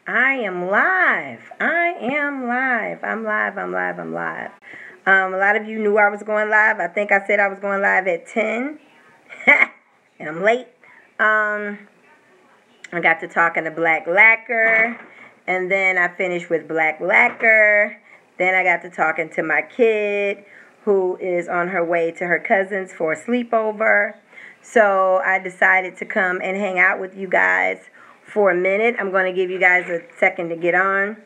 I am live. I am live. I'm live. I'm live. I'm live. A lot of you knew I was going live. I think I said I was going live at 10. And I'm late. I got to talking to Black Lacquer. And then I finished with Black Lacquer. Then I got to talking to my kid who is on her way to her cousin's for a sleepover. So I decided to come and hang out with you guys for a minute. I'm going to give you guys a second to get on.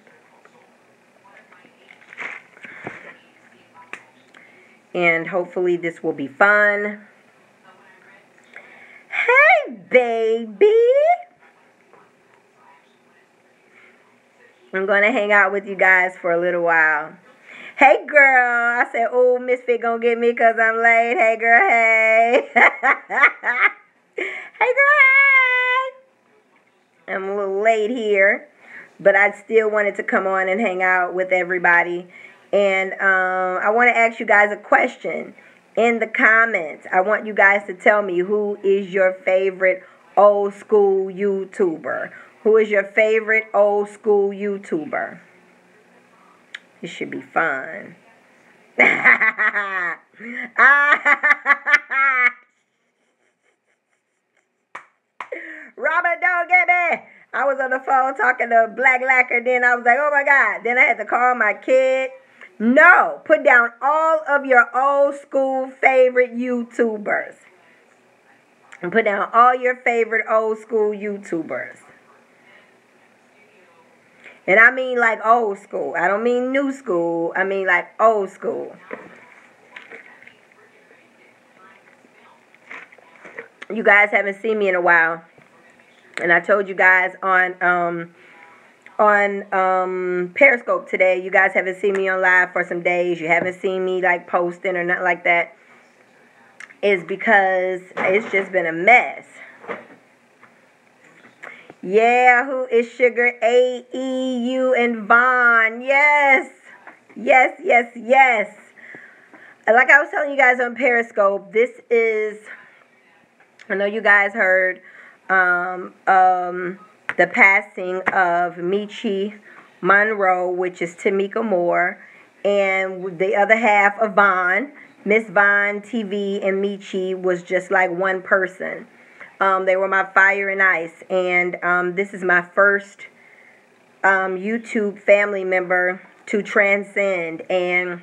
And hopefully this will be fun. Hey, baby. I'm going to hang out with you guys for a little while. Hey, girl. I said, oh, Misfit gonna get me because I'm late. Hey, girl, hey. Hey, girl, hey. I'm a little late here, but I still wanted to come on and hang out with everybody. And I want to ask you guys a question in the comments. I want you guys to tell me, who is your favorite old school YouTuber? Who is your favorite old school YouTuber? This should be fun. Robert, don't get me. I was on the phone talking to Black Lacquer. Then I was like, oh my God. Then I had to call my kid. No. Put down all of your old school favorite YouTubers. And put down all your favorite old school YouTubers. And I mean like old school. I don't mean new school. I mean like old school. You guys haven't seen me in a while. And I told you guys on Periscope today, you guys haven't seen me on live for some days. You haven't seen me like posting or nothing like that. It's because it's just been a mess. Yeah, who is Sugar, AEU, and Vaughn? Yes. Yes, yes, yes. Like I was telling you guys on Periscope, this is, I know you guys heard the passing of Michi Monroe, which is Tamika Moore, and the other half of Vaughn, Miss Vaughn TV, and Michi was just like one person. They were my fire and ice, and this is my first YouTube family member to transcend, and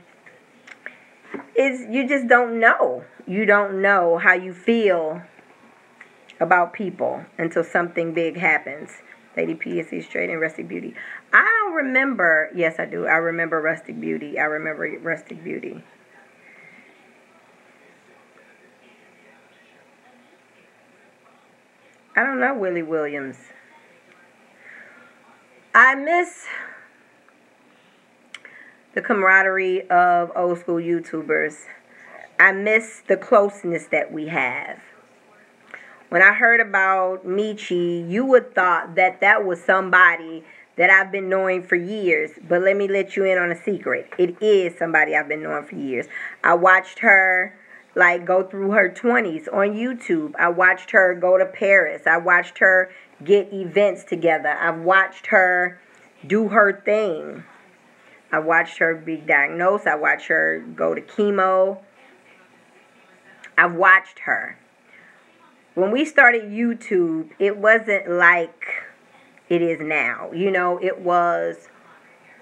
you just don't know. You don't know how you feel about people until something big happens. Lady P is straight and Rustic Beauty. I don't remember. Yes, I do. I remember Rustic Beauty. I remember Rustic Beauty. I don't know Willie Williams. I miss the camaraderie of old school YouTubers. I miss the closeness that we have. When I heard about Michi, you would thought that that was somebody that I've been knowing for years. But let me let you in on a secret. It is somebody I've been knowing for years. I watched her like go through her 20s on YouTube. I watched her go to Paris. I watched her get events together. I've watched her do her thing. I watched her be diagnosed. I watched her go to chemo. I've watched her. When we started YouTube, it wasn't like it is now. You know, it was,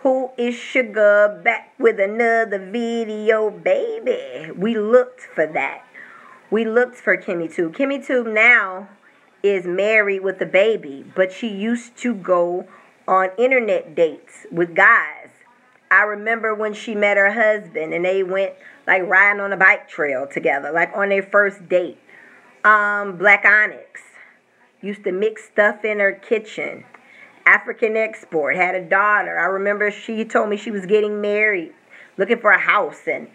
who is Sugar, back with another video, baby. We looked for that. We looked for KimmyTube. KimmyTube now is married with a baby, but she used to go on internet dates with guys. I remember when she met her husband and they went like riding on a bike trail together, like on their first date. Black Onyx used to mix stuff in her kitchen. African Export had a daughter. I remember she told me she was getting married, looking for a house. And,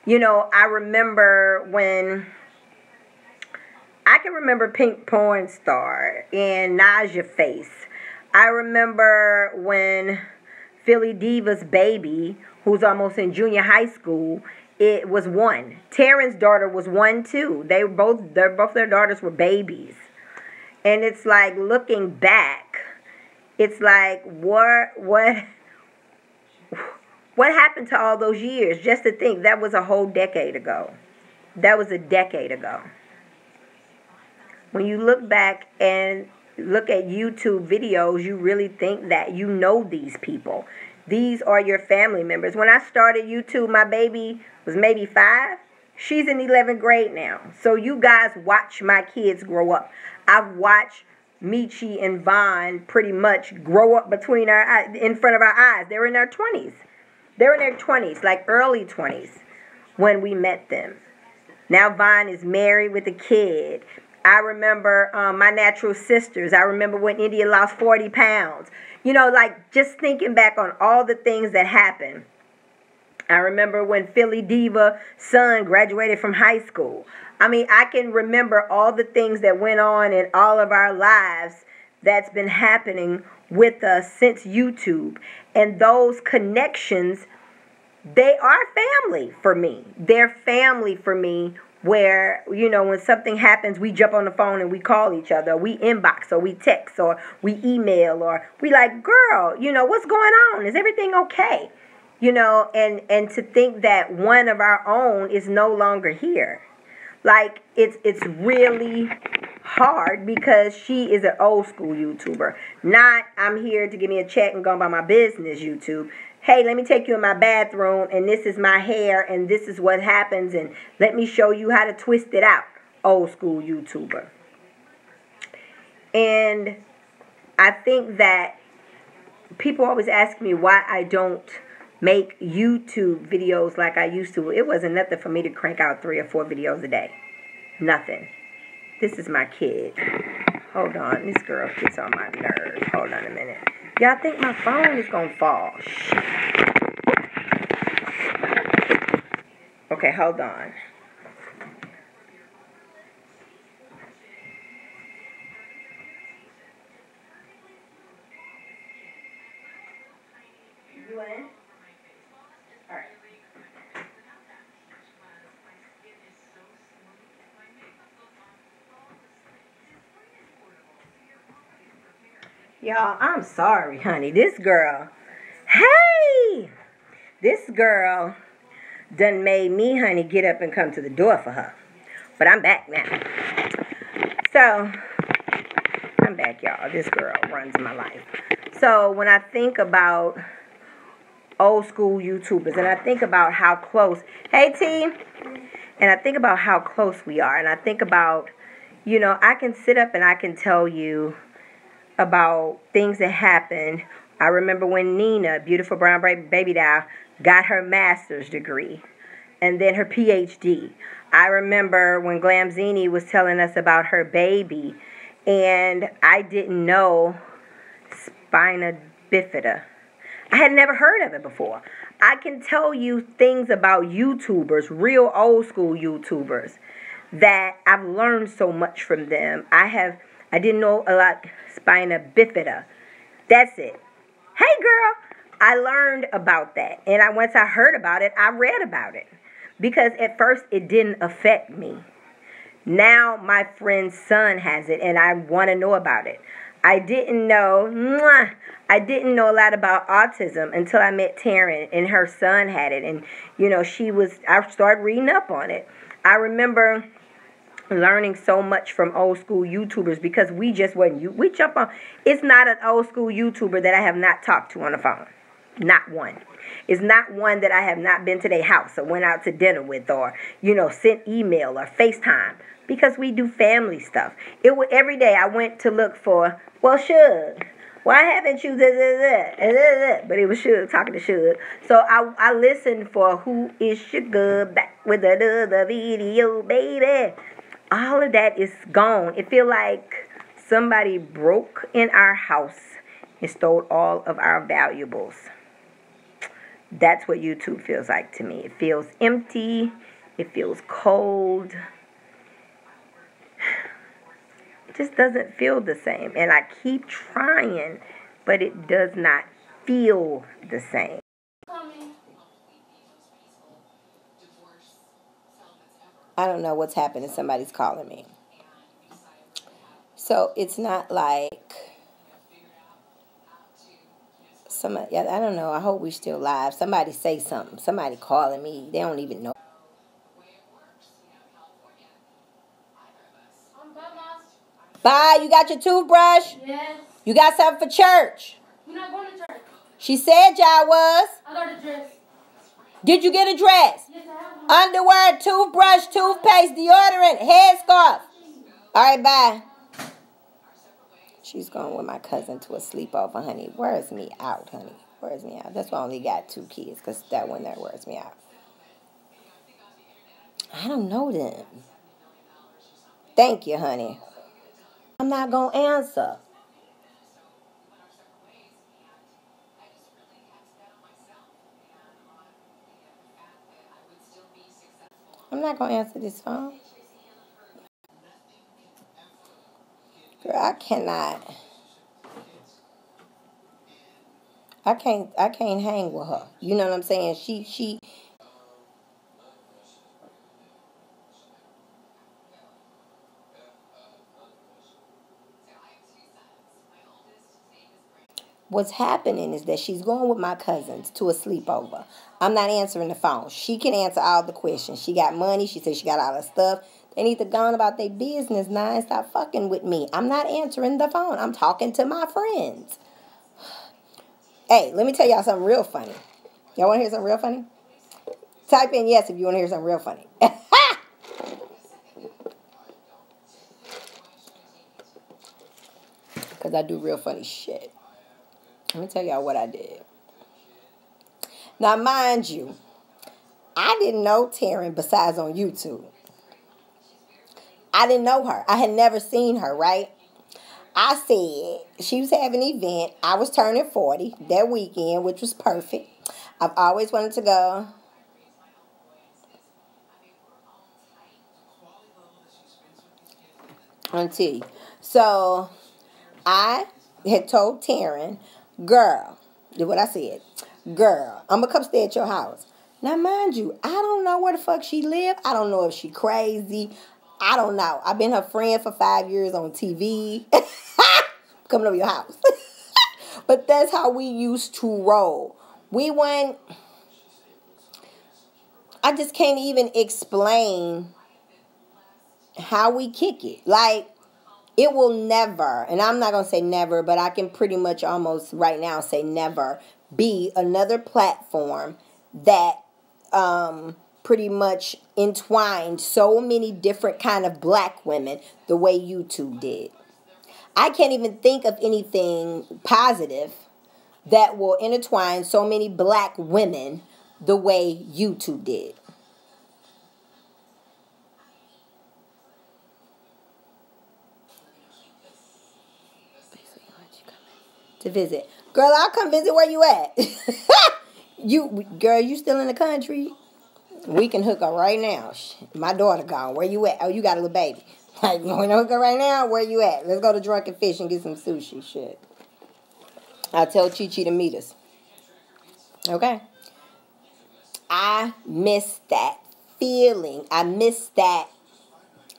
you know, I remember when, I can remember Pink Porn Star and Naja Face. I remember when Philly Diva's baby, who's almost in junior high school, it was one. Taryn's daughter was one too. Both their daughters were babies. And it's like looking back, It's like, what happened to all those years? Just to think that was a whole decade ago. That was a decade ago. When you look back and look at YouTube videos, you really think that you know these people. These are your family members. When I started YouTube, my baby was maybe 5. She's in 11th grade now. So you guys watch my kids grow up. I've watched Michi and Vaughn pretty much grow up in front of our eyes. They're in their 20s. They're in their 20s, like early 20s when we met them. Now Vaughn is married with a kid. I remember my natural sisters. I remember when India lost 40 pounds. You know, like just thinking back on all the things that happened. I remember when Philly Diva's son graduated from high school. I mean, I can remember all the things that went on in all of our lives that's been happening with us since YouTube. And those connections, they are family for me. They're family for me where, you know, when something happens, we jump on the phone and we call each other. We inbox or we text or we email or we like, girl, you know, what's going on? Is everything okay? You know, and to think that one of our own is no longer here. Like, it's really hard because she is an old school YouTuber. Not, I'm here to give me a check and go about my business YouTube. Hey, let me take you in my bathroom, and this is my hair, and this is what happens, and let me show you how to twist it out. Old school YouTuber. And I think that people always ask me why I don't make YouTube videos like I used to. It wasn't nothing for me to crank out 3 or 4 videos a day. Nothing. This is my kid. Hold on. This girl gets on my nerves. Hold on a minute. Y'all think my phone is going to fall. Shit. Okay, hold on. You in? All right. Y'all, I'm sorry, honey. This girl, hey! This girl done made me, honey, get up and come to the door for her. But I'm back now. So, I'm back, y'all. This girl runs my life. So, when I think about old school YouTubers, and I think about how close, hey, T, and I think about how close we are, and I think about, you know, I can sit up and I can tell you about things that happened. I remember when Nina, beautiful brown baby doll, got her master's degree and then her PhD. I remember when Glamzini was telling us about her baby, and I didn't know spina bifida. I had never heard of it before. I can tell you things about YouTubers, real old school YouTubers, that I've learned so much from them. I didn't know a lot. Spina bifida. That's it. Hey, girl. I learned about that. And once I heard about it, I read about it. Because at first, it didn't affect me. Now, my friend's son has it, and I want to know about it. I didn't know a lot about autism until I met Taryn, and her son had it. And, you know, I started reading up on it. I remember learning so much from old school YouTubers because we jump on. It's not an old school YouTuber that I have not talked to on the phone. Not one. It's not one that I have not been to their house or went out to dinner with or, you know, sent email or FaceTime because we do family stuff. Every day I went to look for, well, Suge, why haven't you but it was Suge talking to Suge. So I listened for who is Suge back with another video, baby. All of that is gone. It feels like somebody broke in our house and stole all of our valuables. That's what YouTube feels like to me. It feels empty. It feels cold. It just doesn't feel the same. And I keep trying, but it does not feel the same. I don't know what's happening. Somebody's calling me. So it's not like Somebody, I don't know. I hope we still live. Somebody say something. Somebody calling me. They don't even know. Bye. You got your toothbrush? Yes. You got something for church? We're not going to church. She said y'all was. I got a dress. Did you get a dress? Yes, I have one. Underwear, toothbrush, toothpaste, deodorant, headscarf. All right, bye. She's going with my cousin to a sleepover, honey. Wears me out, honey. Wears me out. That's why I only got 2 kids, because that one there wears me out. I don't know them. Thank you, honey. I'm not going to answer. I'm not going to answer this phone. Girl, I cannot. I can't hang with her. You know what I'm saying? She What's happening is that she's going with my cousins to a sleepover. I'm not answering the phone. She can answer all the questions. She got money. She said she got all the stuff. They need to go on about their business now and stop fucking with me. I'm not answering the phone. I'm talking to my friends. Hey, let me tell y'all something real funny. Y'all want to hear something real funny? Type in yes if you want to hear something real funny. Because I do real funny shit. Let me tell y'all what I did. Now, mind you, I didn't know Taryn besides on YouTube. I didn't know her. I had never seen her, right? I said she was having an event. I was turning 40 that weekend, which was perfect. I've always wanted to go. Until you. So I had told Taryn, girl, did what I said. Girl, I'm going to come stay at your house. Now, mind you, I don't know where the fuck she live. I don't know if she crazy. I don't know. I've been her friend for 5 years on TV. Coming over your house. But that's how we used to roll. We went... I just can't even explain how we kick it. Like, it will never, and I'm not going to say never, but I can pretty much almost right now say never, be another platform that pretty much entwined so many different kind of black women the way YouTube did. I can't even think of anything positive that will intertwine so many black women the way YouTube did. To visit. Girl, I'll come visit where you at. Girl, you still in the country? We can hook up right now. My daughter gone. Where you at? Oh, you got a little baby. Like, you want to hook up right now? Where you at? Let's go to Drunken Fish and get some sushi. Shit. I'll tell Chi-Chi to meet us. Okay? I miss that feeling. I miss that.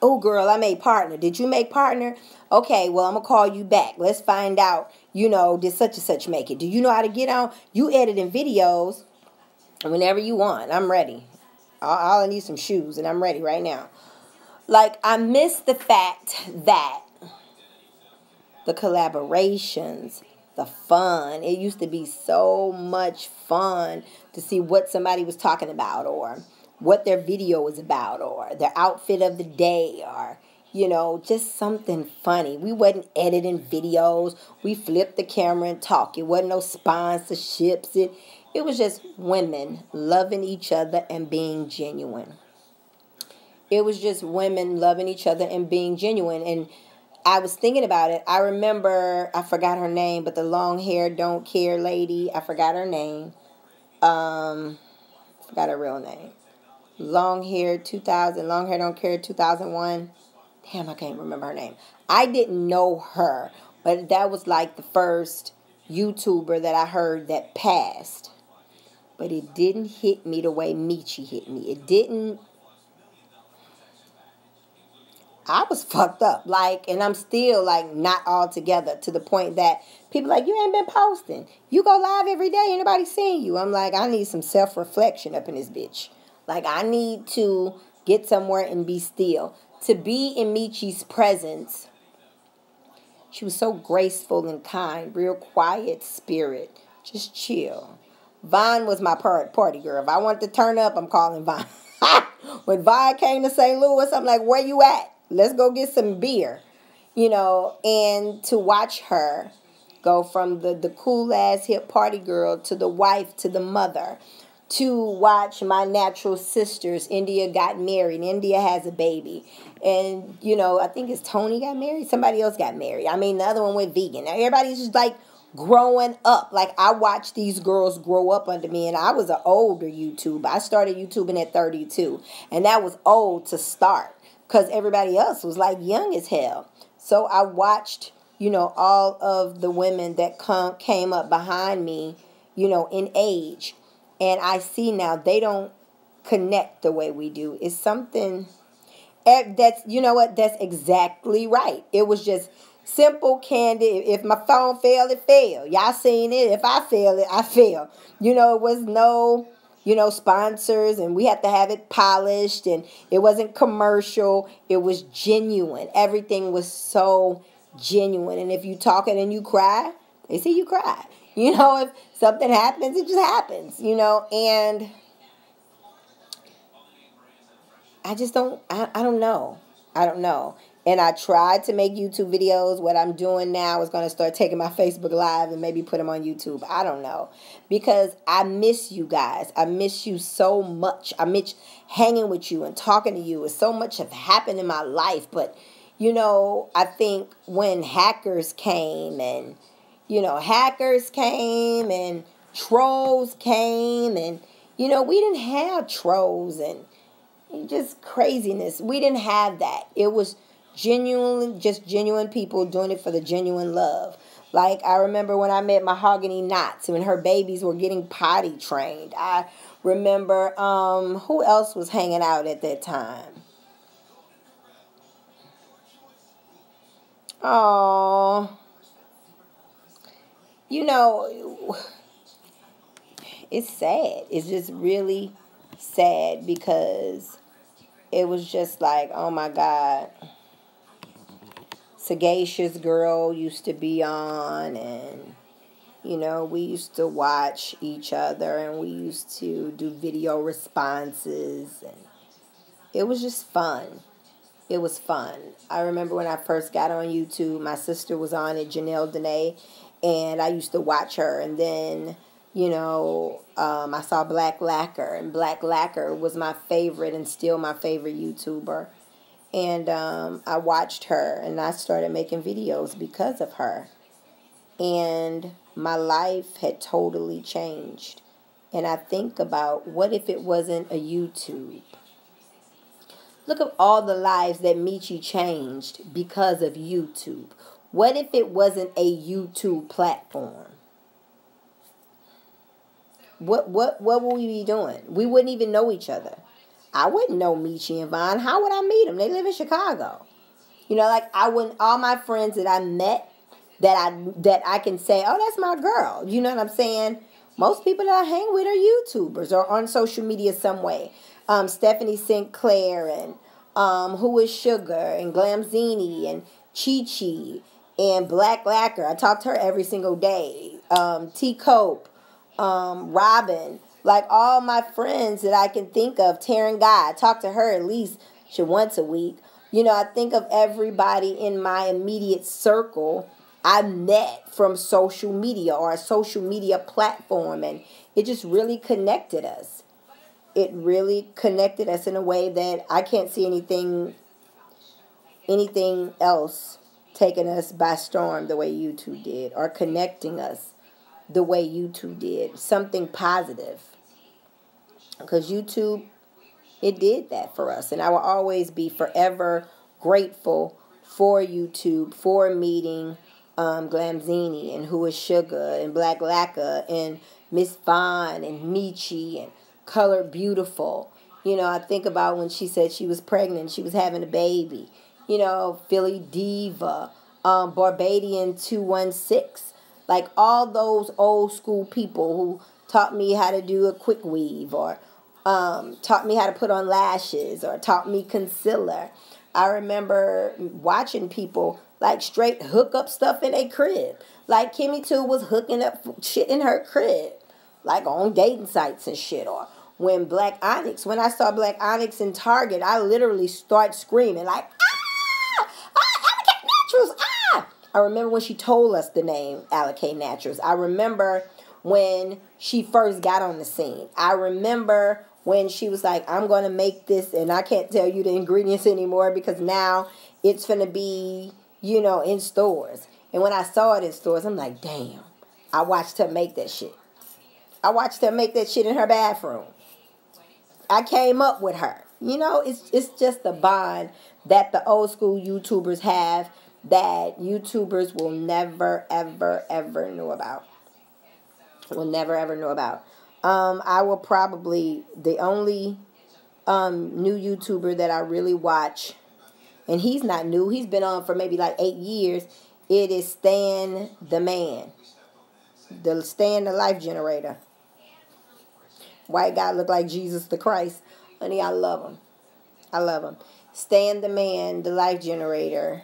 Oh, girl, I made partner. Did you make partner? Okay, well, I'm going to call you back. Let's find out, did such and such make it? Do you know how to get on? You editing videos whenever you want. I'm ready. All I need some shoes, and I'm ready right now. Like, I miss the fact that the collaborations, the fun, it used to be so much fun to see what somebody was talking about or what their video was about or their outfit of the day or, just something funny. We wasn't editing videos. We flipped the camera and talk. It wasn't no sponsorships. It was just women loving each other and being genuine. It was just women loving each other and being genuine. And I was thinking about it. I remember, I forgot her name, but the long hair, don't care lady. I forgot her name. Forgot her real name. Long hair, 2000. Long hair, don't care, 2001. Damn, I can't remember her name. I didn't know her, but that was like the first YouTuber that I heard that passed. But it didn't hit me the way Michi hit me. It didn't. I was fucked up. Like, and I'm still, like, not all together to the point that people like, you ain't been posting. You go live every day. Anybody seeing you? I'm like, I need some self-reflection up in this bitch. Like, I need to get somewhere and be still. To be in Meechie's presence, she was so graceful and kind, real quiet spirit. Just chill. Vaughn was my party girl. If I wanted to turn up, I'm calling Vaughn. When Vaughn came to St. Louis, I'm like, where you at? Let's go get some beer. You know, and to watch her go from the cool-ass hip party girl to the wife to the mother, to watch my natural sisters. India got married. India has a baby. And, you know, I think it's Tony got married. Somebody else got married. I mean, the other one went vegan. Now, everybody's just like growing up. Like, I watched these girls grow up under me, and I was an older YouTuber. I started YouTubing at 32, and that was old to start because everybody else was like young as hell. So I watched, you know, all of the women that came up behind me, you know, in age. And I see now they don't connect the way we do. It's something that's, you know what, that's exactly right. It was just simple, candid. If my phone failed, it failed. Y'all seen it. If I fail it, I fail. You know, it was no, you know, sponsors, and we had to have it polished, and it wasn't commercial. It was genuine. Everything was so genuine. And if you talk it and you cry, they see you cry. You know, if something happens, it just happens, you know, and I just don't, I don't know. I don't know. And I tried to make YouTube videos. What I'm doing now is going to start taking my Facebook Live and maybe put them on YouTube. I don't know. Because I miss you guys. I miss you so much. I miss hanging with you and talking to you. So much have happened in my life. But, you know, I think when hackers came and, you know, hackers came and trolls came and, you know, we didn't have trolls and just craziness. We didn't have that. It was genuine people doing it for the genuine love. Like, I remember when I met Mahogany Knots when her babies were getting potty trained. I remember, who else was hanging out at that time? Oh, you know, it's sad. It's just really sad because it was just like, oh my God. Sagacious Girl used to be on, and, you know, we used to watch each other, and we used to do video responses, and it was just fun. It was fun. I remember when I first got on YouTube, my sister was on it, Janelle Dene, and I used to watch her. And then, you know, I saw Black Lacquer, and Black Lacquer was my favorite and still my favorite YouTuber. And I watched her, and I started making videos because of her. And my life had totally changed. And I think about, what if it wasn't a YouTube? Look at all the lives that Meechie changed because of YouTube. What if it wasn't a YouTube platform? What would we be doing? We wouldn't even know each other. I wouldn't know Meechie and Vaughn. How would I meet them? They live in Chicago. You know, like, I wouldn't, all my friends that I met that I can say, oh, that's my girl. You know what I'm saying? Most people that I hang with are YouTubers or on social media some way. Stephanie St. Clair and Who is Sugar and Glamzini and Chi Chi and Black Lacquer. I talk to her every single day. T. Cope, Robin, like all my friends that I can think of. Taryn Guy, I talk to her at least once a week. You know, I think of everybody in my immediate circle I met from social media or a social media platform, and it just really connected us. It really connected us in a way that I can't see anything else taking us by storm the way YouTube did, or connecting us the way YouTube did. Something positive. Because YouTube, it did that for us. And I will always be forever grateful for YouTube, for meeting Glamzini and Who is Sugar and Black Lacquer and Miss Vaughn and Meechie and Colored Beautiful. You know, I think about when she said she was pregnant, she was having a baby. Philly Diva, Barbadian 216. Like all those old school people who taught me how to do a quick weave, or taught me how to put on lashes, or taught me concealer. I remember watching people like straight hook up stuff in a crib. Like Kimmy Two was hooking up shit in her crib, like on dating sites and shit. Or when I saw Black Onyx in Target, I literally start screaming like, Allocate Naturals, I remember when she told us the name Allocate Naturals. I remember when she first got on the scene. I remember when she was like, I'm going to make this, and I can't tell you the ingredients anymore because now it's going to be, in stores. And when I saw it in stores, I'm like, damn, I watched her make that shit. I watched her make that shit in her bathroom. I came up with her. It's just the bond that the old school YouTubers have that YouTubers will never, ever, ever know about. Will never, ever know about. I will probably, the only new YouTuber that I really watch, and he's not new, he's been on for maybe like 8 years, it is Stan the Man. Stan the Life Generator. White guy look like Jesus the Christ. Honey, I love him. I love him. Stan the Man, the Life Generator.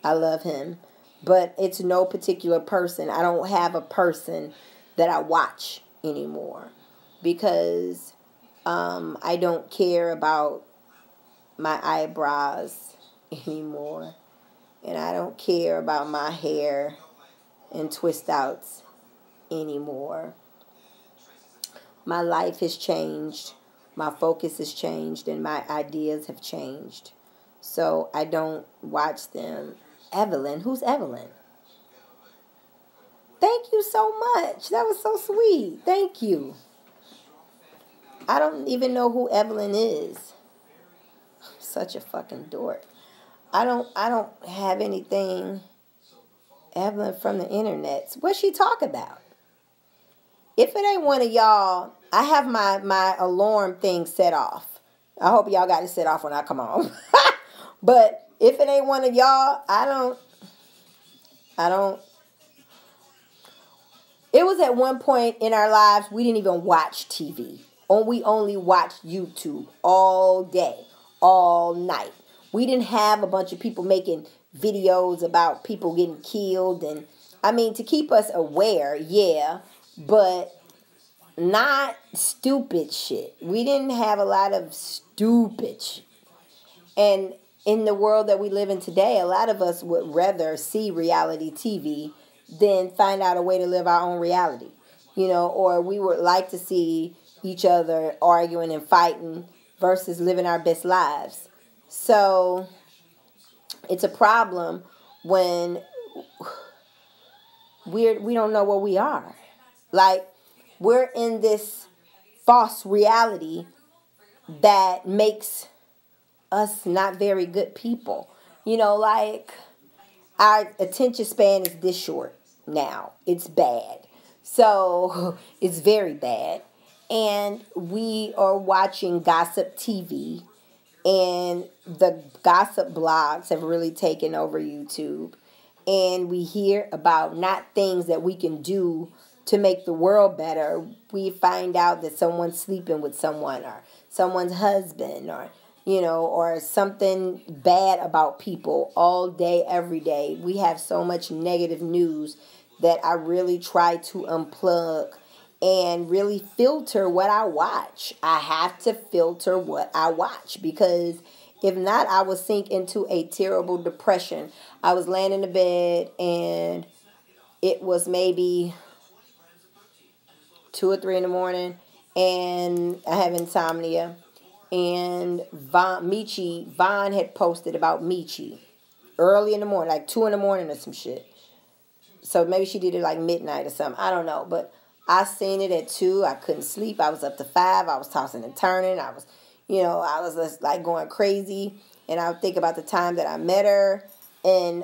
I love him. But it's no particular person. I don't have a person that I watch anymore because I don't care about my eyebrows anymore, and I don't care about my hair and twist outs anymore. My life has changed, my focus has changed, and my ideas have changed, so I don't watch them. Evelyn, who's Evelyn? Thank you so much. That was so sweet. Thank you. I don't even know who Evelyn is. I'm such a fucking dork. I don't have anything Evelyn from the internet. What she talk about? If it ain't one of y'all, I have my alarm thing set off. I hope y'all got it set off when I come home. But if it ain't one of y'all, I don't. It was at one point in our lives, we didn't even watch TV. We only watched YouTube all day, all night. We didn't have a bunch of people making videos about people getting killed. And to keep us aware, yeah, but not stupid shit. We didn't have a lot of stupid shit. And in the world that we live in today, a lot of us would rather see reality TV than find out a way to live our own reality, or we would like to see each other arguing and fighting versus living our best lives. So it's a problem when we don't know where we are. Like, we're in this false reality that makes us not very good people. Like, our attention span is this short now. It's bad. So it's very bad. And we are watching gossip TV, and the gossip blogs have really taken over YouTube. And we hear about not things that we can do to make the world better. We find out that someone's sleeping with someone, or someone's husband, or something bad about people all day, every day. We have so much negative news that I really try to unplug and really filter what I watch. I have to filter what I watch, because if not, I will sink into a terrible depression. I was laying in the bed, and it was maybe 2 or 3 in the morning, and I have insomnia. And Vaughn had posted about Michi early in the morning, like 2 in the morning or some shit. So maybe she did it like midnight or something. I don't know. But I seen it at 2. I couldn't sleep. I was up to 5. I was tossing and turning. I was just like going crazy. And I would think about the time that I met her in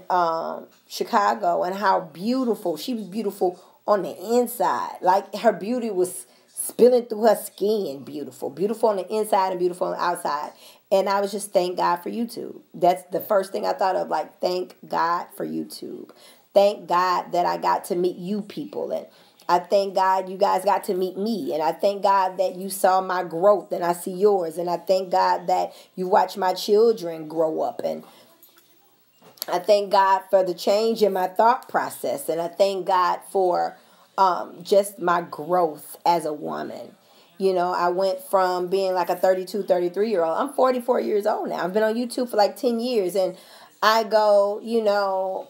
Chicago, and how beautiful. She was beautiful on the inside. Like, her beauty was spilling through her skin. Beautiful on the inside and beautiful on the outside. And I was just thank God for YouTube. That's the first thing I thought of, like, thank God for YouTube. Thank God that I got to meet you people. And I thank God you guys got to meet me. And I thank God that you saw my growth and I see yours. And I thank God that you watch my children grow up. And I thank God for the change in my thought process. And I thank God for just my growth as a woman. You know, I went from being like a 32, 33-year-old. I'm 44 years old now. I've been on YouTube for like 10 years. And I go, you know,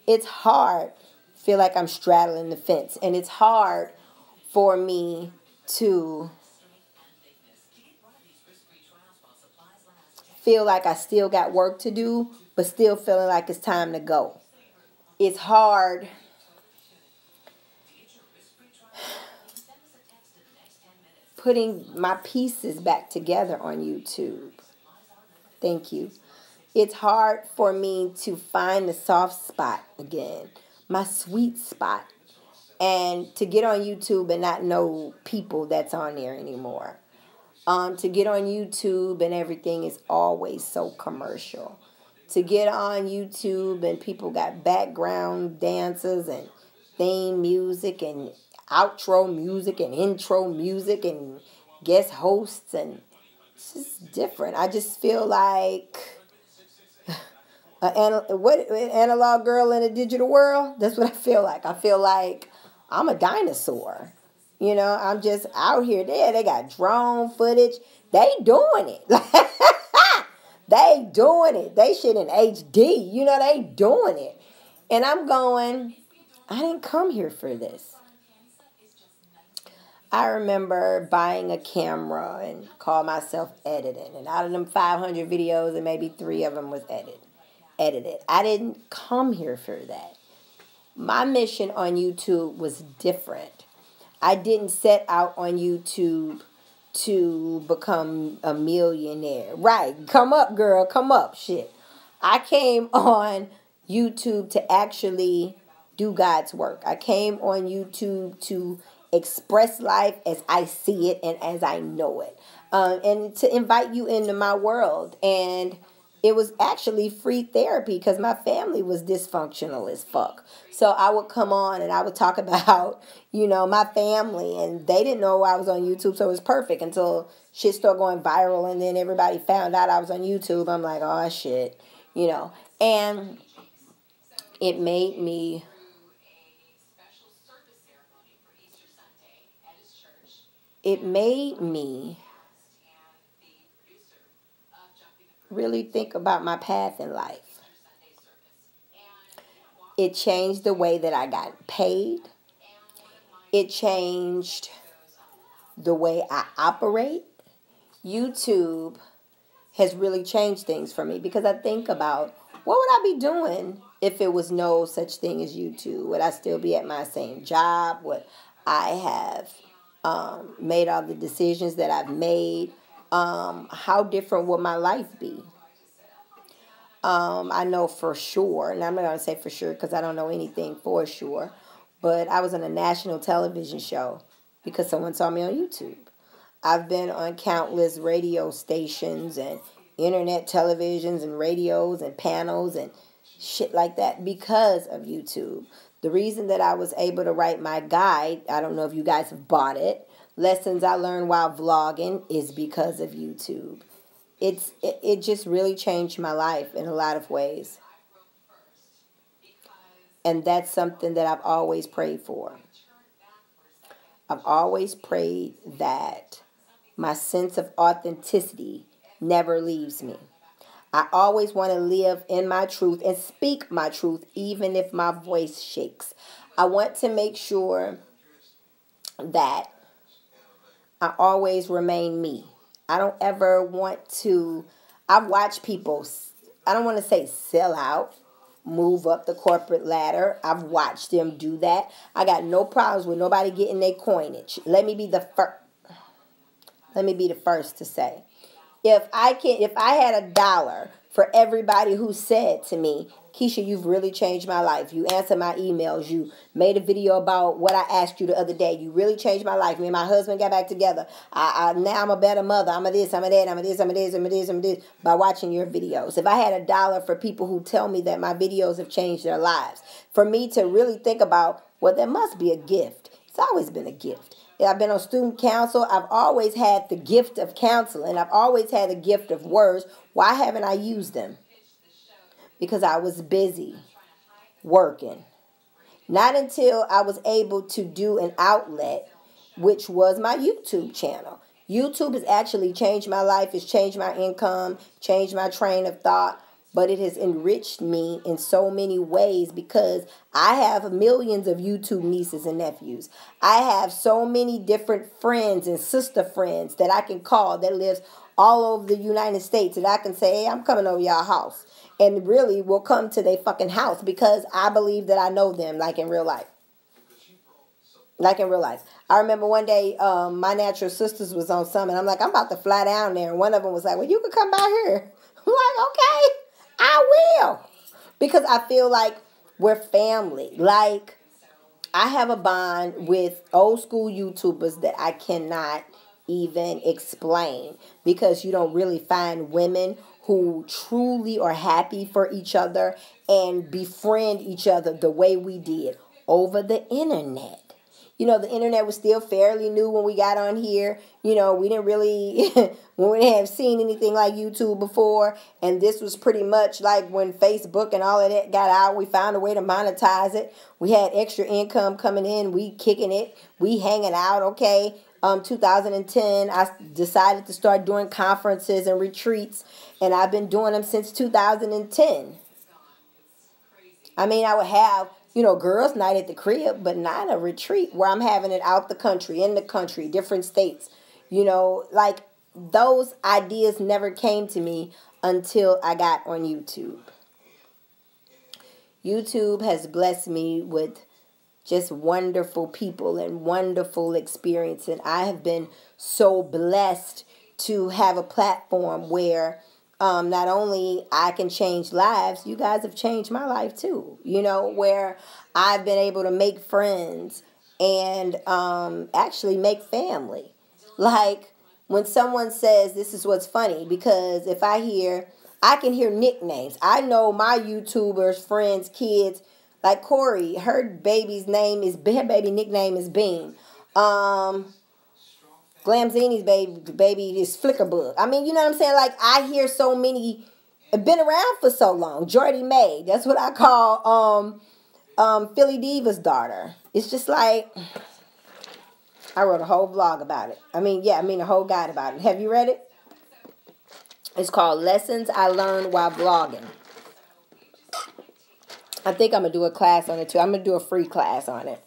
it's hard. Feel like I'm straddling the fence. And it's hard for me to feel like I still got work to do, but still feeling like it's time to go. It's hard putting my pieces back together on YouTube. Thank you. It's hard for me to find the soft spot again, my sweet spot, and to get on YouTube and not know people that's on there anymore. To get on YouTube and everything is always so commercial. To get on YouTube and people got background dancers and theme music and outro music and intro music and guest hosts, and it's just different. I just feel like an analog girl in a digital world. That's what I feel like. I feel like I'm a dinosaur. You know, I'm just out here. They got drone footage. They doing it. They doing it. They shit in HD. You know, they doing it. And I'm going, I didn't come here for this. I remember buying a camera and call myself editing. And out of them 500 videos, and maybe 3 of them was edited. I didn't come here for that. My mission on YouTube was different. I didn't set out on YouTube to become a millionaire. Right. Come up, girl. Come up. Shit. I came on YouTube to actually do God's work. I came on YouTube to express life as I see it and as I know it. And to invite you into my world. And it was actually free therapy because my family was dysfunctional as fuck. So I would come on and I would talk about, you know, my family, and they didn't know I was on YouTube, so it was perfect until shit started going viral, and then everybody found out I was on YouTube. I'm like, oh shit, you know. And it made me really think about my path in life. It changed the way that I got paid. It changed the way I operate. YouTube has really changed things for me because I think about, what would I be doing if it was no such thing as YouTube? Would I still be at my same job? Would I have made all the decisions that I've made? How different would my life be? I know for sure, and I'm not going to say for sure because I don't know anything for sure, but I was on a national television show because someone saw me on YouTube. I've been on countless radio stations and internet televisions and radios and panels and shit like that because of YouTube. The reason that I was able to write my guide, I don't know if you guys have bought it, Lessons I Learned While Vlogging, is because of YouTube. It just really changed my life in a lot of ways. And that's something that I've always prayed for. I've always prayed that my sense of authenticity never leaves me. I always want to live in my truth and speak my truth even if my voice shakes. I want to make sure that I always remain me. I don't ever want to, I've watched people, I don't want to say sell out, move up the corporate ladder. I've watched them do that. I got no problems with nobody getting their coinage. Let me be the first to say, if I had $1 for everybody who said to me, Keisha, you've really changed my life. You answered my emails. You made a video about what I asked you the other day. You really changed my life. Me and my husband got back together. Now I'm a better mother. I'm a this, I'm a that, I'm a this, I'm a this, I'm a this, I'm a this, by watching your videos. If I had $1 for people who tell me that my videos have changed their lives, for me to really think about, well, there must be a gift. It's always been a gift. I've been on student council. I've always had the gift of counseling. I've always had the gift of words. Why haven't I used them? Because I was busy working. Not until I was able to do an outlet, which was my YouTube channel. YouTube has actually changed my life. It's changed my income, changed my train of thought. But it has enriched me in so many ways because I have millions of YouTube nieces and nephews. I have so many different friends and sister friends that I can call that lives all over the United States. And I can say, hey, I'm coming over y'all house. And really will come to their fucking house because I believe that I know them like in real life. Like in real life. I remember one day my natural sisters was on something. I'm like, I'm about to fly down there. And one of them was like, well, you could come by here. I'm like, okay. I will. Because I feel like we're family. Like, I have a bond with old school YouTubers that I cannot even explain. Because you don't really find women who truly are happy for each other and befriend each other the way we did over the internet. You know, the internet was still fairly new when we got on here. You know, we didn't really, we didn't have seen anything like YouTube before. And this was pretty much like when Facebook and all of that got out. We found a way to monetize it. We had extra income coming in. We kicking it. We hanging out, okay. 2010, I decided to start doing conferences and retreats. And I've been doing them since 2010. I mean, I would have, you know, girls' night at the crib, but not a retreat where I'm having it out the country, in the country, different states. You know, like those ideas never came to me until I got on YouTube. YouTube has blessed me with just wonderful people and wonderful experience. And I have been so blessed to have a platform where not only I can change lives, you guys have changed my life too. You know, where I've been able to make friends and actually make family. Like when someone says, this is what's funny, because if I can hear nicknames. I know my YouTubers, friends, kids, like Corey, her baby nickname is Bean. Glamzini's baby is Flickerbug. I mean, you know what I'm saying? Like, I hear so many, been around for so long. Jordy May, that's what I call Philly Diva's daughter. It's just like, I wrote a whole vlog about it. A whole guide about it. Have you read it? It's called Lessons I Learned While Vlogging. I think I'm going to do a class on it too. I'm going to do a free class on it.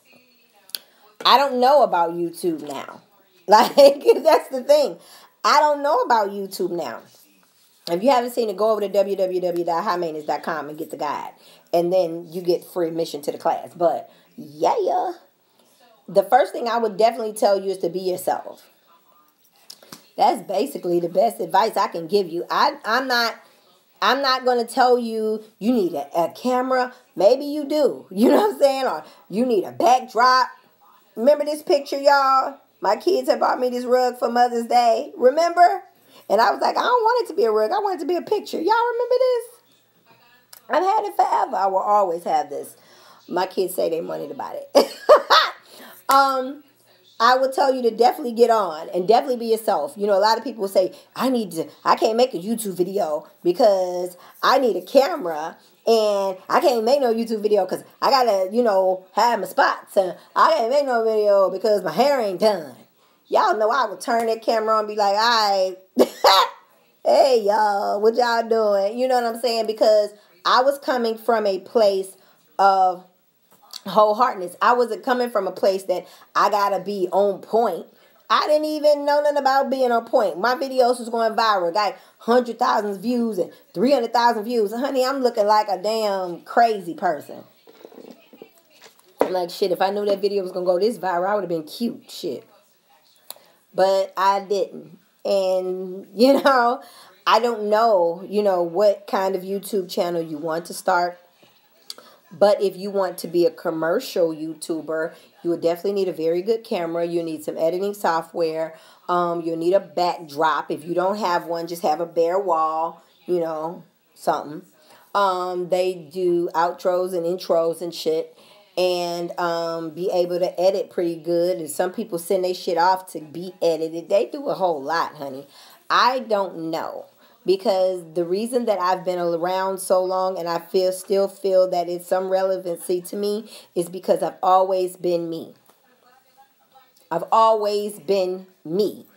I don't know about YouTube now. Like, that's the thing. I don't know about YouTube now. If you haven't seen it, go over to www.highmaintenance.com and get the guide. And then you get free admission to the class. But, yeah. The first thing I would definitely tell you is to be yourself. That's basically the best advice I can give you. I'm not going to tell you need a camera. Maybe you do. You know what I'm saying? Or you need a backdrop. Remember this picture, y'all? My kids had bought me this rug for Mother's Day. Remember? And I was like, I don't want it to be a rug. I want it to be a picture. Y'all remember this? I've had it forever. I will always have this. My kids say they wanted about it. I would tell you to definitely get on and definitely be yourself. You know, a lot of people say, I can't make a YouTube video because I need a camera and I can't make no YouTube video because I got to, have my spots and I can't make no video because my hair ain't done. Y'all know I would turn that camera on and be like, all right, hey, y'all, what y'all doing? You know what I'm saying? Because I was coming from a place of wholeheartedness. I wasn't coming from a place that I gotta be on point. I didn't even know nothing about being on point. My videos was going viral. Got 100,000 views and 300,000 views. Honey, I'm looking like a damn crazy person. I'm like, shit, if I knew that video was gonna go this viral, I would have been cute. Shit. But I didn't. And, I don't know, what kind of YouTube channel you want to start. But if you want to be a commercial YouTuber, you would definitely need a very good camera. You need some editing software. You'll need a backdrop. If you don't have one, just have a bare wall, something. They do outros and intros and shit. And be able to edit pretty good. And some people send their shit off to be edited. They do a whole lot, honey. I don't know. Because the reason that I've been around so long and I still feel that it's some relevancy to me is because I've always been me. I've always been me.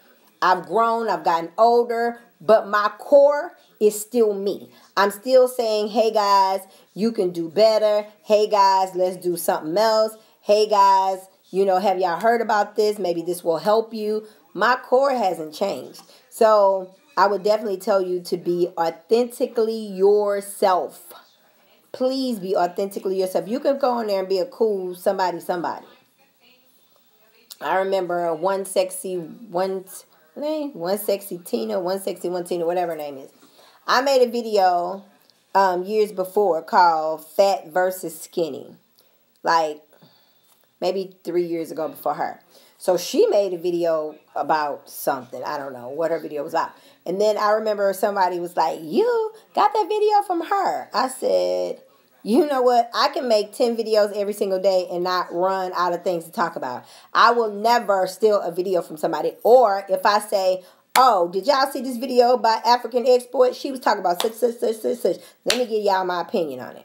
I've grown, I've gotten older, but my core is still me. I'm still saying, hey guys, you can do better. Hey guys, let's do something else. Hey guys, have y'all heard about this? Maybe this will help you. My core hasn't changed. So I would definitely tell you to be authentically yourself. Please be authentically yourself. You can go in there and be a cool somebody. I remember one sexy Tina, one sexy one Tina, whatever her name is. I made a video years before called Fat versus Skinny. Like maybe 3 years ago before her. So she made a video about something. I don't know what her video was about. And then I remember somebody was like, you got that video from her. I said, you know what? I can make 10 videos every single day and not run out of things to talk about. I will never steal a video from somebody. Or if I say, oh, did y'all see this video by African Export? She was talking about such. Let me give y'all my opinion on it.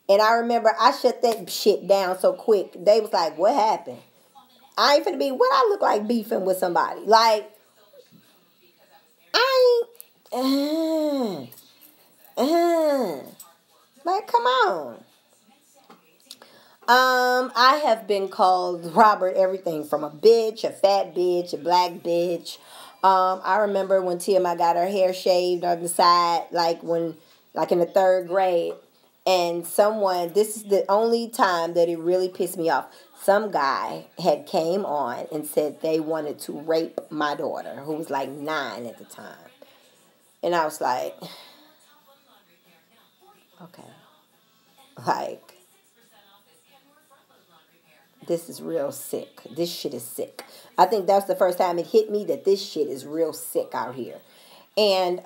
And I remember I shut that shit down so quick. They was like, what happened? I ain't finna be, what I look like beefing with somebody? Like, I ain't, like, come on. I have been called Robert everything from a bitch, a fat bitch, a black bitch. I remember when Tiamat got her hair shaved on the side, like in the 3rd grade. And this is the only time that it really pissed me off. Some guy had came on and said they wanted to rape my daughter, who was like 9 at the time. And I was like, okay. Like, this is real sick. This shit is sick. I think that's the first time it hit me that this shit is real sick out here. And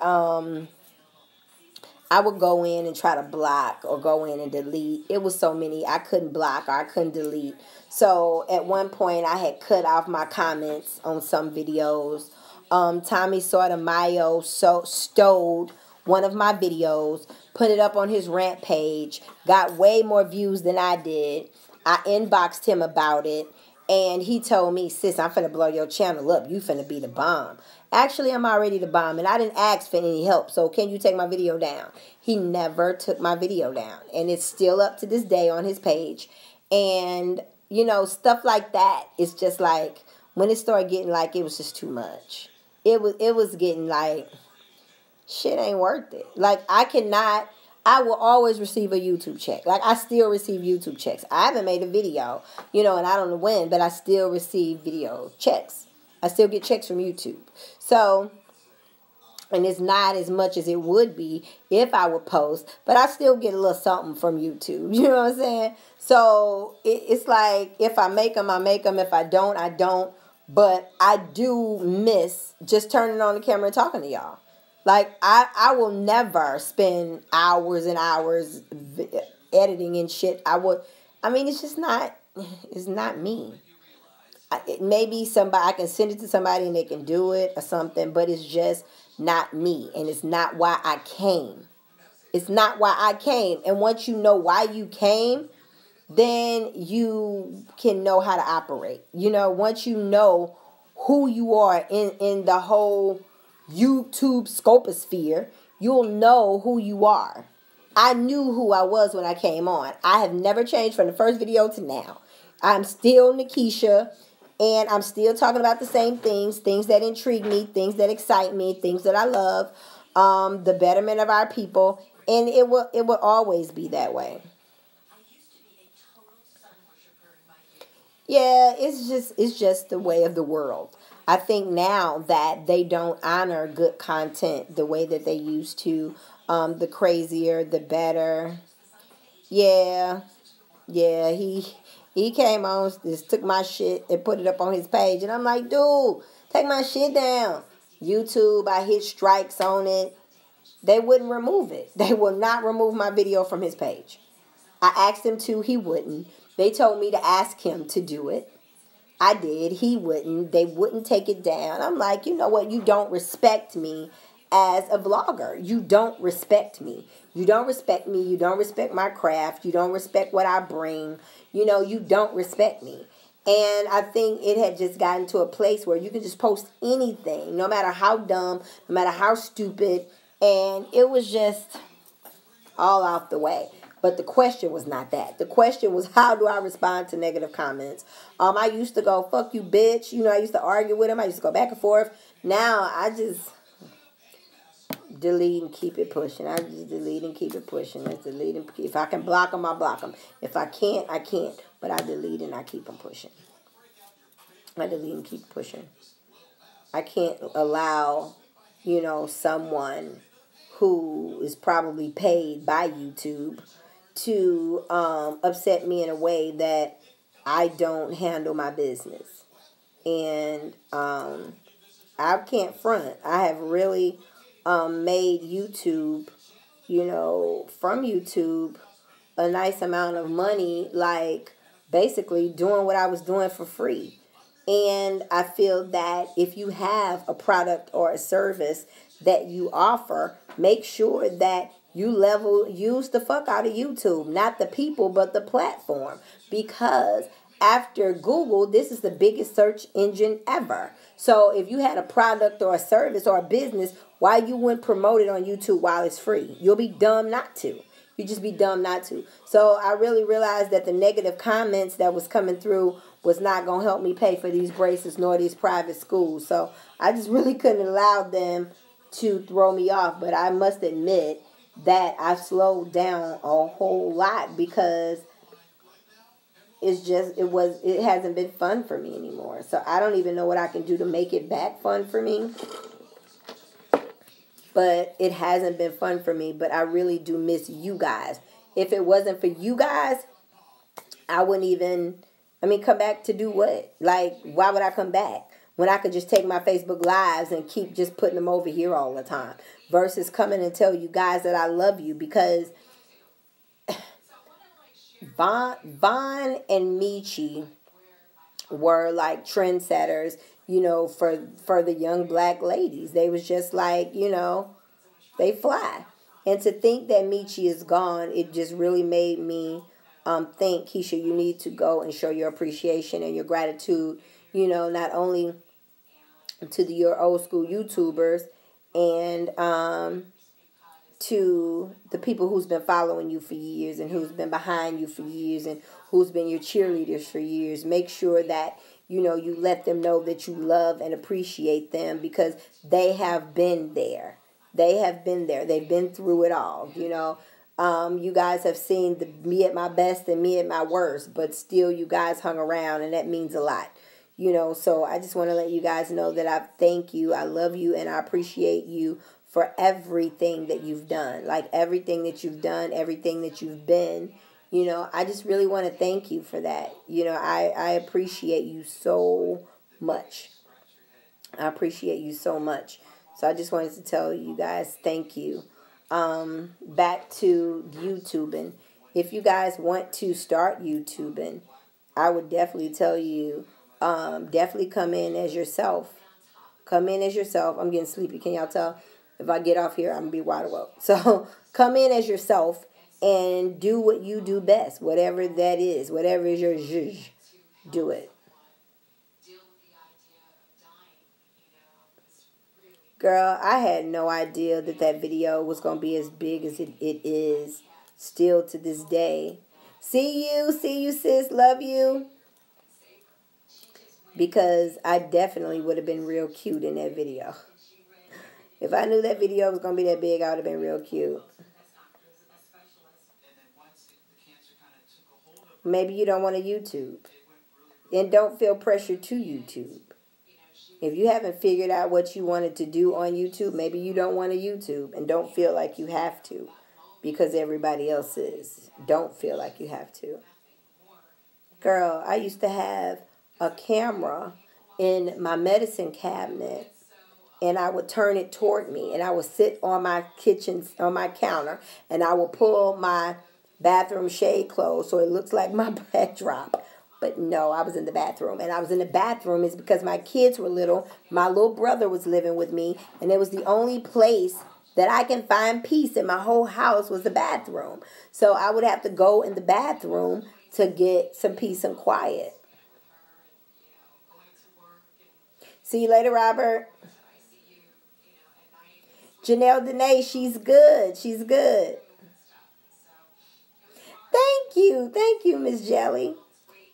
I would go in and try to block or go in and delete. It was so many. I couldn't block or I couldn't delete. So at one point I had cut off my comments on some videos. Tommy Sotomayor stole one of my videos, put it up on his rant page, got way more views than I did. I inboxed him about it, and he told me, sis, I'm finna blow your channel up. You finna be the bomb. Actually, I'm already the bomb, and I didn't ask for any help, so can you take my video down? He never took my video down, and it's still up to this day on his page. And, stuff like that is just like, when it started getting like, it was just too much. It was getting like, shit ain't worth it. Like, I will always receive a YouTube check. Like, I still receive YouTube checks. I haven't made a video, and I don't know when, but I still receive video checks. I still get checks from YouTube. So, and it's not as much as it would be if I would post, but I still get a little something from YouTube. You know what I'm saying? So, it's like, if I make them, I make them. If I don't, I don't. But I do miss just turning on the camera and talking to y'all. Like, I will never spend hours and hours editing and shit. It's just not, it's not me. Maybe I can send it to somebody and they can do it or something, but it's just not me. And it's not why I came. It's not why I came. And once you know why you came, then you can know how to operate. Once you know who you are in the whole YouTube scoposphere, you'll know who you are. I knew who I was when I came on. I have never changed from the first video to now. I'm still Nikisha, and I'm still talking about the same things that intrigue me, things that excite me, things that I love, the betterment of our people, and it will always be that way. Yeah, it's just the way of the world. I think now that they don't honor good content the way that they used to. The crazier, the better. Yeah, yeah. He came on, just took my shit and put it up on his page, and I'm like, dude, take my shit down. YouTube, I hit strikes on it. They wouldn't remove it. They will not remove my video from his page. I asked him to, he wouldn't. They told me to ask him to do it. I did. He wouldn't. They wouldn't take it down. I'm like, you know what? You don't respect me as a vlogger. You don't respect me. You don't respect me. You don't respect my craft. You don't respect what I bring. You know, you don't respect me. And I think it had just gotten to a place where you can just post anything, no matter how dumb, no matter how stupid. And it was just all out the way. But the question was not that. The question was, how do I respond to negative comments? I used to go, fuck you, bitch. You know, I used to argue with him. I used to go back and forth. Now, I just delete and keep it pushing. I just delete and keep it pushing. I delete and if I can block them, I block them. If I can't, I can't. But I delete and I keep them pushing. I delete and keep pushing. I can't allow, you know, someone who is probably paid by YouTube to upset me in a way that I don't handle my business. And I can't front. I have really made YouTube, you know, from YouTube, a nice amount of money, like basically doing what I was doing for free. And I feel that if you have a product or a service that you offer, make sure that you use the fuck out of YouTube. Not the people, but the platform. Because after Google, this is the biggest search engine ever. So if you had a product or a service or a business, why you wouldn't promote it on YouTube while it's free? You'll be dumb not to. You just be dumb not to. So I really realized that the negative comments that was coming through was not going to help me pay for these braces nor these private schools. So I just really couldn't allow them to throw me off. But I must admit that I've slowed down a whole lot because it hasn't been fun for me anymore. So I don't even know what I can do to make it back fun for me. But it hasn't been fun for me. But I really do miss you guys. If it wasn't for you guys, I wouldn't even, come back to do what? Like, why would I come back? When I could just take my Facebook Lives and keep just putting them over here all the time. Versus coming and tell you guys that I love you. Because Von and Michi were like trendsetters, you know, for the young black ladies. They was just like, you know, they fly. And to think that Michi is gone, it just really made me think, Keisha, you need to go and show your appreciation and your gratitude, you know, not only to your old school YouTubers and to the people who's been following you for years and who's been behind you for years and who's been your cheerleaders for years. Make sure that, you know, you let them know that you love and appreciate them because they have been there. They have been there. They've been through it all, you know. You guys have seen me at my best and me at my worst, but still you guys hung around, and that means a lot. You know, so I just want to let you guys know that I thank you, I love you, and I appreciate you for everything that you've done. Like everything that you've done, everything that you've been. You know, I just really want to thank you for that. You know, I appreciate you so much. I appreciate you so much. So I just wanted to tell you guys thank you. Back to YouTubing. If you guys want to start YouTubing, I would definitely tell you, definitely come in as yourself. Come in as yourself. I'm getting sleepy. Can y'all tell? If I get off here, I'm going to be wide awake. So come in as yourself and do what you do best. Whatever that is. Whatever is your zhuzh. Do it. Girl, I had no idea that video was going to be as big as it is still to this day. See you, sis. Love you. Because I definitely would have been real cute in that video. If I knew that video was going to be that big, I would have been real cute. Maybe you don't want to YouTube. And don't feel pressure to YouTube. If you haven't figured out what you wanted to do on YouTube, maybe you don't want a YouTube and don't feel like you have to because everybody else is. Don't feel like you have to. Girl, I used to have a camera in my medicine cabinet, and I would turn it toward me, and I would sit on my on my counter, and I would pull my bathroom shade closed so it looks like my backdrop. But no, I was in the bathroom, and I was in the bathroom is because my kids were little. My little brother was living with me, and it was the only place that I can find peace in my whole house was the bathroom. So I would have to go in the bathroom to get some peace and quiet. See you later, Robert. Janelle Danae, she's good. She's good. Thank you, Miss Jelly.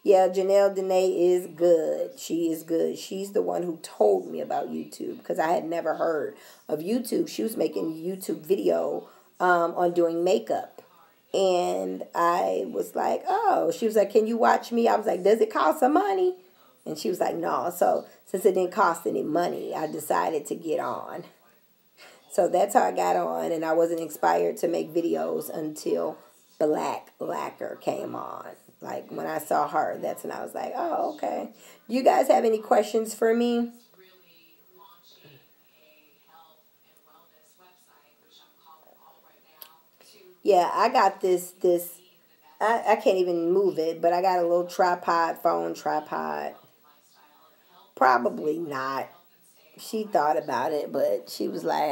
Yeah, Janelle Danae is good. She is good. She's the one who told me about YouTube because I had never heard of YouTube. She was making a YouTube video on doing makeup. And I was like, oh, she was like, can you watch me? I was like, does it cost some money? And she was like, no. So since it didn't cost any money, I decided to get on. So that's how I got on. And I wasn't inspired to make videos until Black Lacquer came on. Like when I saw her, that's when I was like, oh, okay. Do you guys have any questions for me? Yeah, I got this, I can't even move it, but I got a little phone tripod. Probably not. She thought about it, but she was like,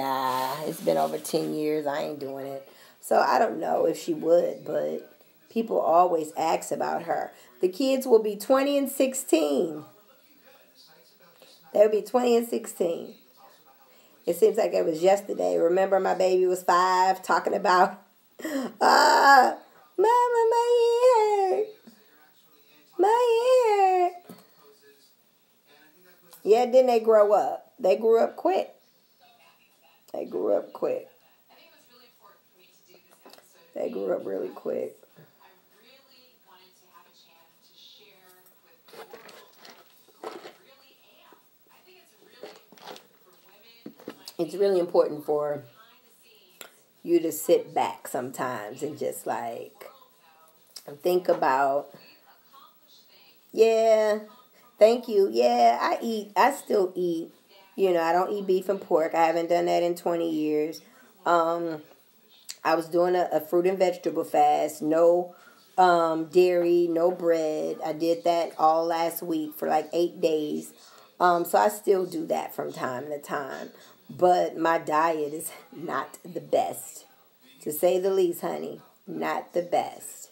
it's been over 10 years. I ain't doing it. So I don't know if she would, but people always ask about her. The kids will be 20 and 16. They'll be 20 and 16. It seems like it was yesterday. Remember my baby was 5 talking about, Mama, my ear. My ear. Yeah, then they grow up. They grew up quick. They grew up quick. They grew up really quick. It's really important for you to sit back sometimes and just like think about, yeah, thank you. Yeah, I still eat. You know, I don't eat beef and pork. I haven't done that in 20 years. I was doing a fruit and vegetable fast. No dairy, no bread. I did that all last week for like 8 days. So I still do that from time to time. But my diet is not the best. To say the least, honey. Not the best.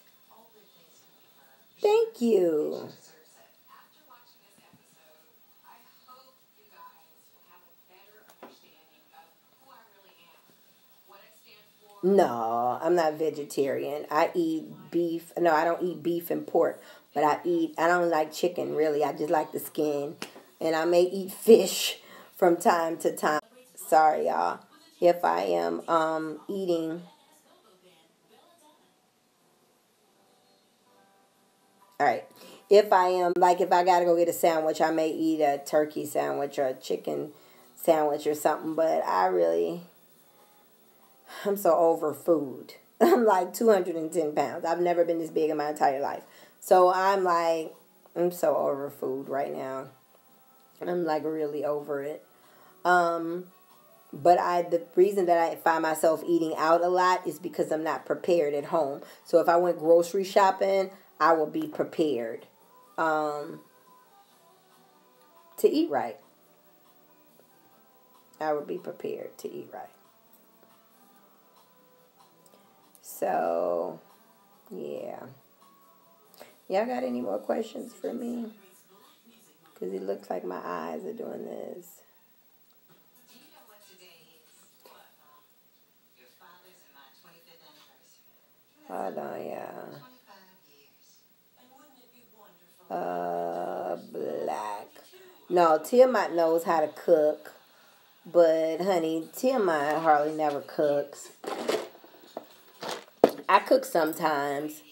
Thank you. No, I'm not vegetarian. I eat beef. No, I don't eat beef and pork. But I don't like chicken, really. I just like the skin. And I may eat fish from time to time. Sorry, y'all. If I am eating. All right. If I got to go get a sandwich, I may eat a turkey sandwich or a chicken sandwich or something. But I'm so over food. I'm like 210 pounds. I've never been this big in my entire life. So I'm so over food right now. I'm like really over it. But the reason that I find myself eating out a lot is because I'm not prepared at home. So if I went grocery shopping, I will be prepared to eat right. I would be prepared to eat right. So, yeah. Y'all got any more questions for me? Because it looks like my eyes are doing this. Hold on, y'all. Black. No, Tiamat knows how to cook. But, honey, Tiamat hardly never cooks. I cook sometimes.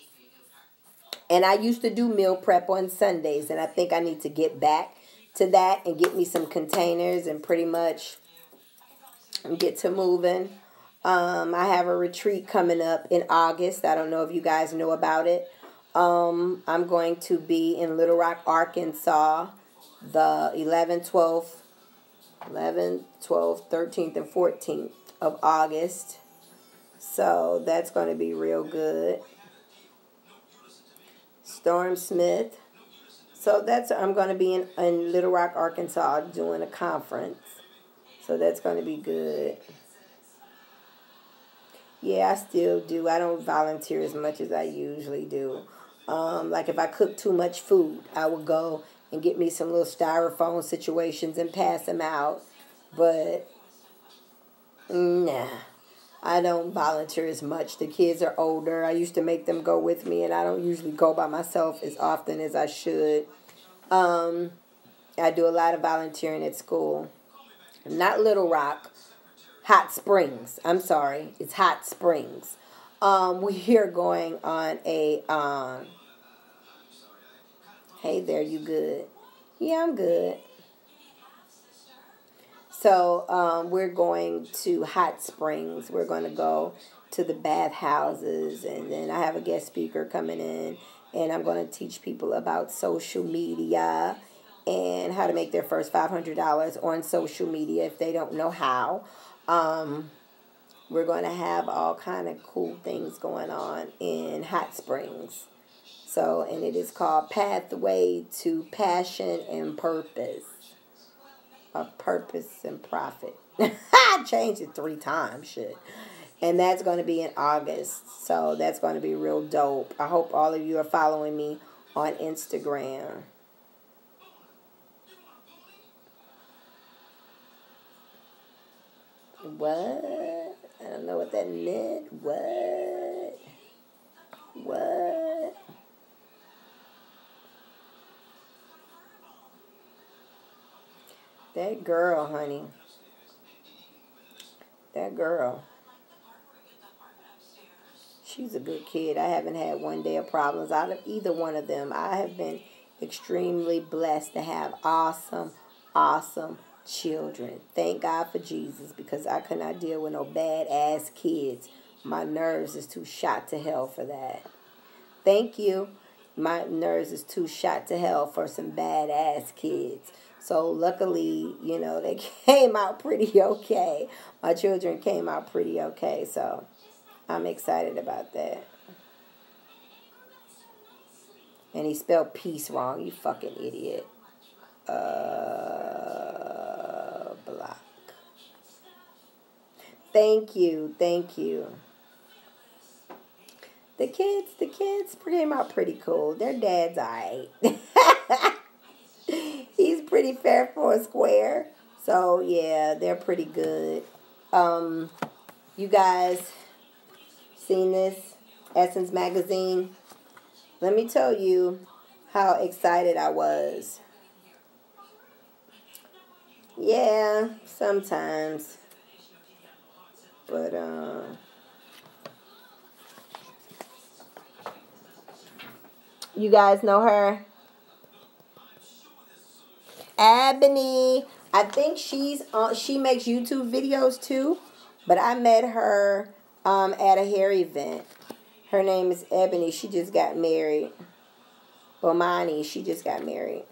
And I used to do meal prep on Sundays. And I think I need to get back to that and get me some containers and pretty much get to moving. I have a retreat coming up in August. I don't know if you guys know about it. I'm going to be in Little Rock, Arkansas, the 11th, 12th, 13th, and 14th of August. So that's going to be real good. Storm Smith. So I'm going to be in Little Rock, Arkansas doing a conference. So that's going to be good. Yeah, I still do. I don't volunteer as much as I usually do. Like if I cook too much food, I would go and get me some little styrofoam situations and pass them out. But nah, I don't volunteer as much. The kids are older. I used to make them go with me, and I don't usually go by myself as often as I should. I do a lot of volunteering at school. Not Little Rock. Hot Springs. I'm sorry. It's Hot Springs. We are going on a, hey there, you good? Yeah, I'm good. So, we're going to Hot Springs. We're going to go to the bathhouses, and then I have a guest speaker coming in, and I'm going to teach people about social media and how to make their first $500 on social media if they don't know how. We're going to have all kind of cool things going on in Hot Springs. So, and it is called Pathway to Passion and Purpose. Purpose and Profit. I changed it 3 times, shit. And that's going to be in August. So that's going to be real dope. I hope all of you are following me on Instagram. What? I don't know what that meant. What? That girl, honey. That girl. She's a good kid. I haven't had one day of problems out of either one of them. I have been extremely blessed to have awesome children. Thank God for Jesus, because I could not deal with no badass kids. My nerves is too shot to hell for that. Thank you. My nerves is too shot to hell for some badass kids. So luckily, you know, they came out pretty okay. My children came out pretty okay. So I'm excited about that. And he spelled peace wrong, you fucking idiot. Block. Thank you. The kids came out pretty cool. Their dad's alright. He's pretty fair for a square. So yeah, they're pretty good. You guys seen this? Essence magazine. Let me tell you how excited I was. Yeah, sometimes. But you guys know her? Ebony. I think she makes YouTube videos too, but I met her at a hair event. Her name is Ebony. She just got married. Bomani, she just got married.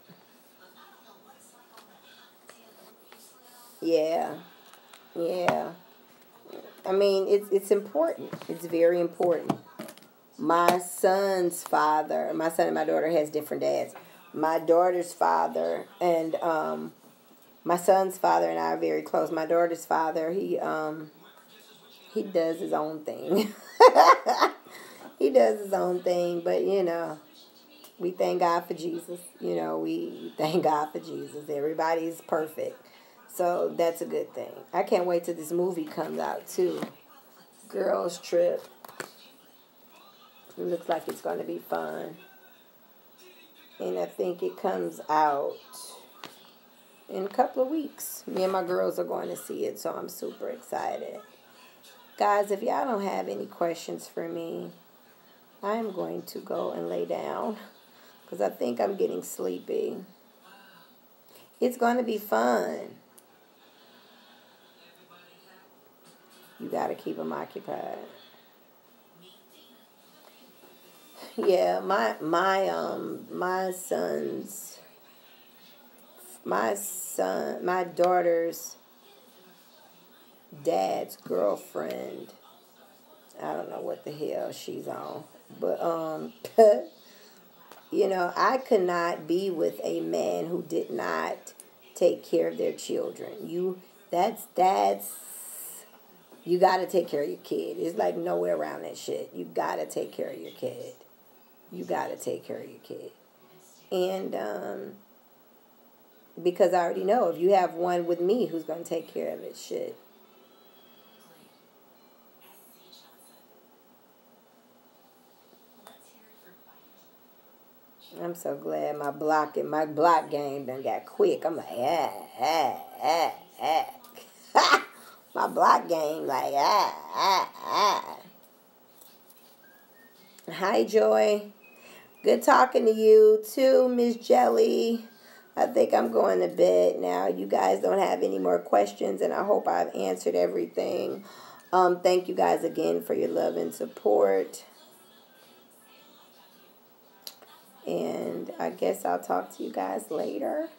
Yeah. I mean, it's important. It's very important. My son and my daughter has different dads. My daughter's father and my son's father and I are very close. My daughter's father, he does his own thing. He does his own thing, but you know, we thank God for Jesus. You know, we thank God for Jesus. Everybody's perfect. So that's a good thing. I can't wait till this movie comes out too. Girls Trip. It looks like it's going to be fun. And I think it comes out in a couple of weeks. Me and my girls are going to see it, so I'm super excited. Guys, if y'all don't have any questions for me, I'm going to go and lay down because I think I'm getting sleepy. It's going to be fun. You got to keep them occupied. Yeah, my daughter's dad's girlfriend. I don't know what the hell she's on, but you know, I could not be with a man who did not take care of their children. You got to take care of your kid. It's like nowhere around that shit. You got to take care of your kid. You got to take care of your kid. And because I already know if you have one with me who's going to take care of it, shit. I'm so glad my block game done got quick. I'm like, my block game like, Hi, Joy. Good talking to you, too, Miss Jelly. I think I'm going to bed now. You guys don't have any more questions, and I hope I've answered everything. Thank you guys again for your love and support. And I guess I'll talk to you guys later.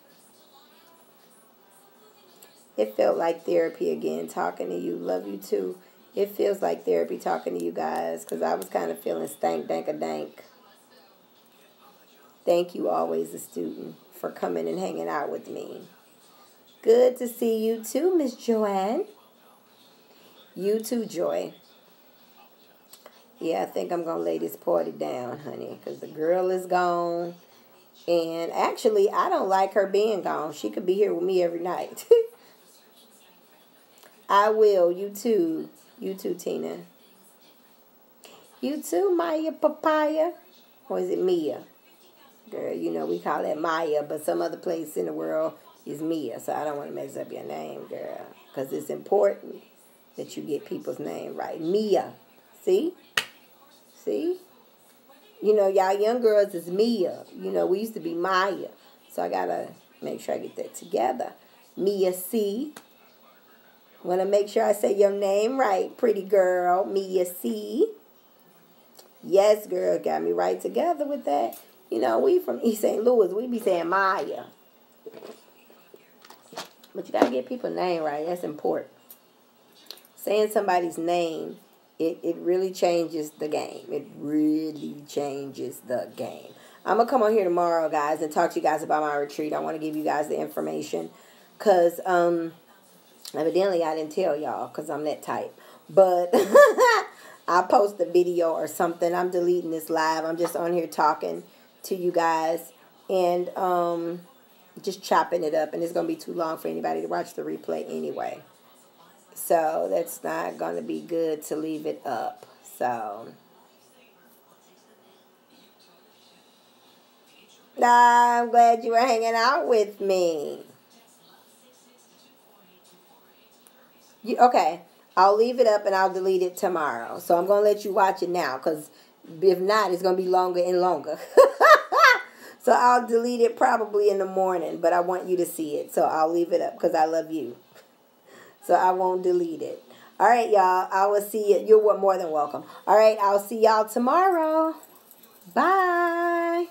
It felt like therapy again, talking to you. Love you, too. It feels like therapy talking to you guys, because I was kind of feeling stank-dank-a-dank. Thank you, always a student, for coming and hanging out with me. Good to see you too, Miss Joanne. You too, Joy. Yeah, I think I'm going to lay this party down, honey, because the girl is gone. And actually, I don't like her being gone. She could be here with me every night. I will. You too. You too, Tina. You too, Maya Papaya. Or is it Mia? Girl, you know, we call that Maya, but some other place in the world is Mia. So I don't want to mess up your name, girl. Because it's important that you get people's name right. Mia. See? See? You know, y'all young girls is Mia. You know, we used to be Maya. So I got to make sure I get that together. Mia C. Want to make sure I say your name right, pretty girl. Mia C. Yes, girl. Got me right together with that. You know, we from East St. Louis. We be saying Maya. But you got to get people's name right. That's important. Saying somebody's name, it really changes the game. It really changes the game. I'm going to come on here tomorrow, guys, and talk to you guys about my retreat. I want to give you guys the information because evidently I didn't tell y'all because I'm that type. But I'll post a video or something. I'm deleting this live. I'm just on here talking to you guys and just chopping it up. And it's going to be too long for anybody to watch the replay anyway. So that's not going to be good to leave it up. So I'm glad you were hanging out with me. Okay, I'll leave it up and I'll delete it tomorrow. So I'm going to let you watch it now because if not, it's going to be longer and longer. So I'll delete it probably in the morning, but I want you to see it. So I'll leave it up because I love you. So I won't delete it. All right, y'all. I will see you. You're more than welcome. All right, I'll see y'all tomorrow. Bye.